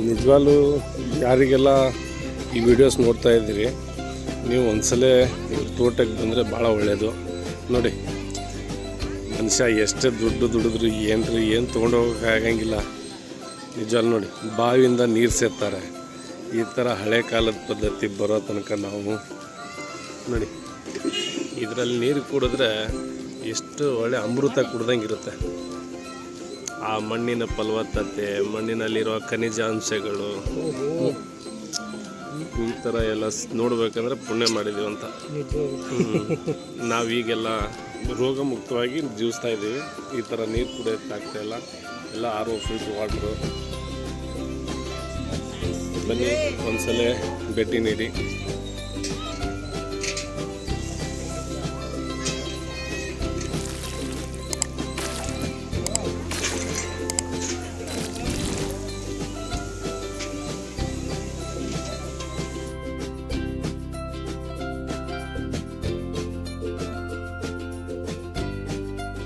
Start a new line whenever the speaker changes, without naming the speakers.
ನಿಜವಾಗ್ಲೂ ಯಾರಿಗೆಲ್ಲ ಈ ವಿಡಿಯೋಸ್ ನೋಡ್ತಾ ಇದ್ದೀರಿ ನೀವು ಒಂದ್ಸಲ ಇವ್ರ ತೋಟಕ್ಕೆ ಬಂದರೆ ಭಾಳ ಒಳ್ಳೆಯದು. ನೋಡಿ ಮನುಷ್ಯ ಎಷ್ಟು ದುಡ್ಡು ದುಡಿದ್ರು ಏನು ತೊಗೊಂಡೋಗೋಕೆ ಆಗಂಗಿಲ್ಲ. ನಿಜವಾಗ್ಲೂ ನೋಡಿ ಬಾವಿಯಿಂದ ನೀರು ಸೇರ್ತಾರೆ. ಈ ಥರ ಹಳೆ ಕಾಲದ ಪದ್ಧತಿ ಬರೋ ತನಕ ನಾವು ನೋಡಿ ಇದರಲ್ಲಿ ನೀರು ಕುಡಿದ್ರೆ ಎಷ್ಟು ಒಳ್ಳೆ ಅಮೃತ ಕುಡ್ದಂಗಿರುತ್ತೆ. ಆ ಮಣ್ಣಿನ ಫಲವತ್ತತೆ, ಮಣ್ಣಿನಲ್ಲಿರುವ ಖನಿಜಾಂಶಗಳು ಈ ಥರ ಎಲ್ಲ ನೋಡ್ಬೇಕಂದ್ರೆ ಪುಣ್ಯ ಮಾಡಿದ್ದೀವಿ ಅಂತ. ನಾವೀಗೆಲ್ಲ ರೋಗ ಮುಕ್ತವಾಗಿ ಜೀವಿಸ್ತಾ ಇದ್ದೀವಿ. ಈ ಥರ ನೀರು ಕುಡಿಯೋಕ್ಕಾಗ್ತಾಯಿಲ್ಲ, ಎಲ್ಲ RO ಫಿಲ್ಟ್ರ್ ವಾಟ್ರು. ಬನ್ನಿ ಒಂದ್ಸಲ ಭೇಟಿ ನೀಡಿ.